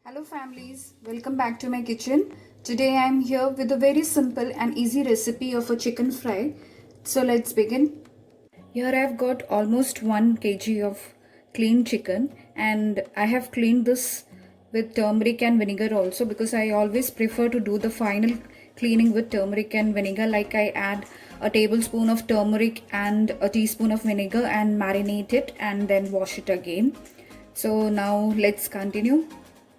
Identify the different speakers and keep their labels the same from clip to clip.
Speaker 1: Hello families, welcome back to my kitchen. Today I am here with a very simple and easy recipe of a chicken fry. So let's begin. Here I have got almost 1 kg of clean chicken and I have cleaned this with turmeric and vinegar also because I always prefer to do the final cleaning with turmeric and vinegar, like I add a tablespoon of turmeric and a teaspoon of vinegar and marinate it and then wash it again. So now let's continue.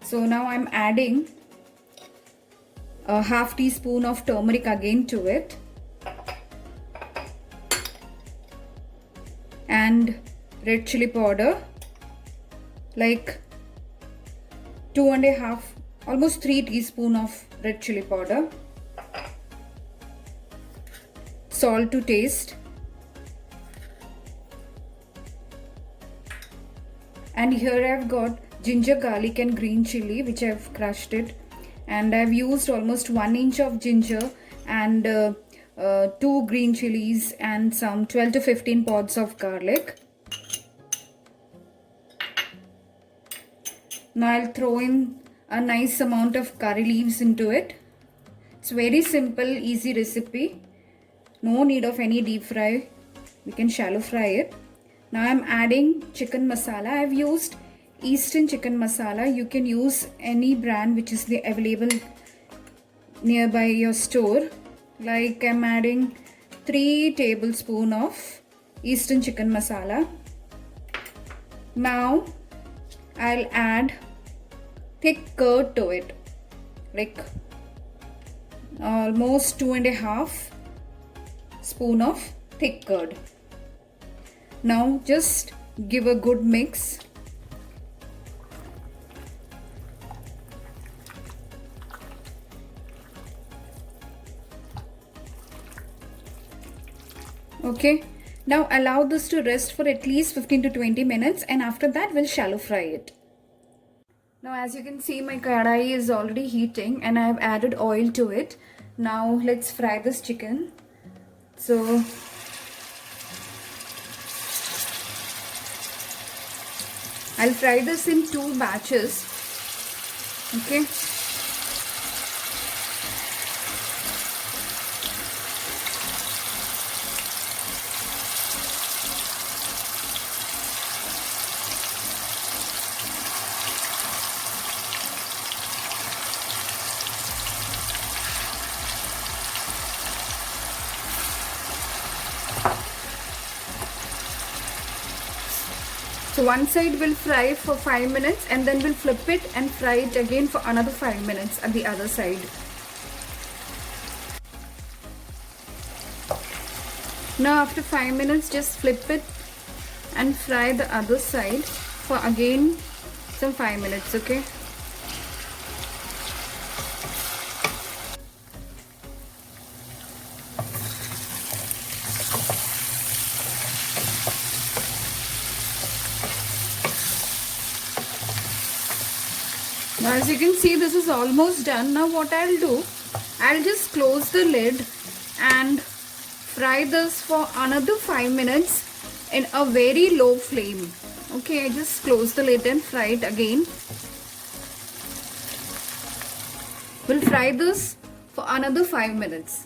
Speaker 1: So now I'm adding a half teaspoon of turmeric again to it and red chili powder, like 2.5, almost 3 teaspoon of red chili powder, salt to taste, and here I've got ginger, garlic and green chili which I've crushed it, and I've used almost 1 inch of ginger and 2 green chilies and some 12 to 15 pods of garlic. Now I'll throw in a nice amount of curry leaves into it. It's very simple, easy recipe. No need of any deep fry. We can shallow fry it. Now I'm adding chicken masala. I've used Eastern chicken masala. You can use any brand which is available nearby your store. Like I'm adding 3 tablespoons of Eastern chicken masala. Now I'll add thick curd to it, like almost 2.5 spoon of thick curd. Now just give a good mix. Okay, now allow this to rest for at least 15 to 20 minutes and after that we'll shallow fry it. Now as you can see, my kadai is already heating and I have added oil to it. Now let's fry this chicken. So I'll fry this in 2 batches. Okay. So one side will fry for 5 minutes and then we'll flip it and fry it again for another 5 minutes at the other side. Now after 5 minutes just flip it and fry the other side for again some 5 minutes, okay? Now as you can see, this is almost done. Now what I'll do, I'll just close the lid and fry this for another 5 minutes in a very low flame. Okay, I just close the lid and fry it again. We'll fry this for another 5 minutes.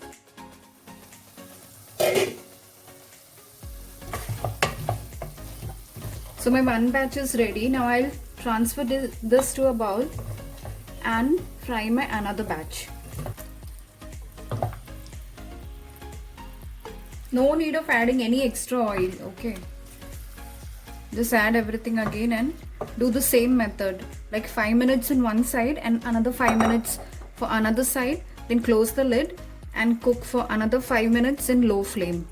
Speaker 1: So my one batch is ready. Now I'll transfer this to a bowl and fry my another batch. No need of adding any extra oil, okay? Just add everything again and do the same method, like 5 minutes in one side and another 5 minutes for another side, then close the lid and cook for another 5 minutes in low flame.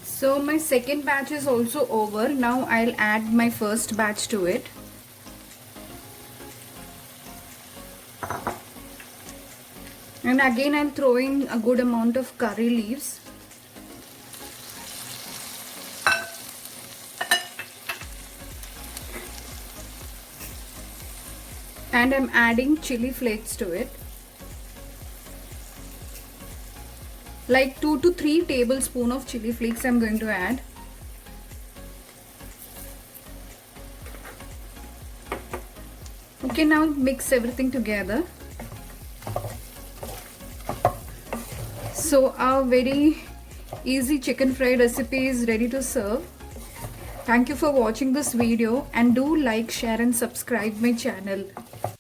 Speaker 1: So my second batch is also over. Now I'll add my first batch to it. And again I'm throwing a good amount of curry leaves. and I'm adding chili flakes to it. Like 2 to 3 tablespoons of chili flakes I'm going to add. Okay, now mix everything together. So our very easy chicken fry recipe is ready to serve. Thank you for watching this video, and do like, share and subscribe my channel.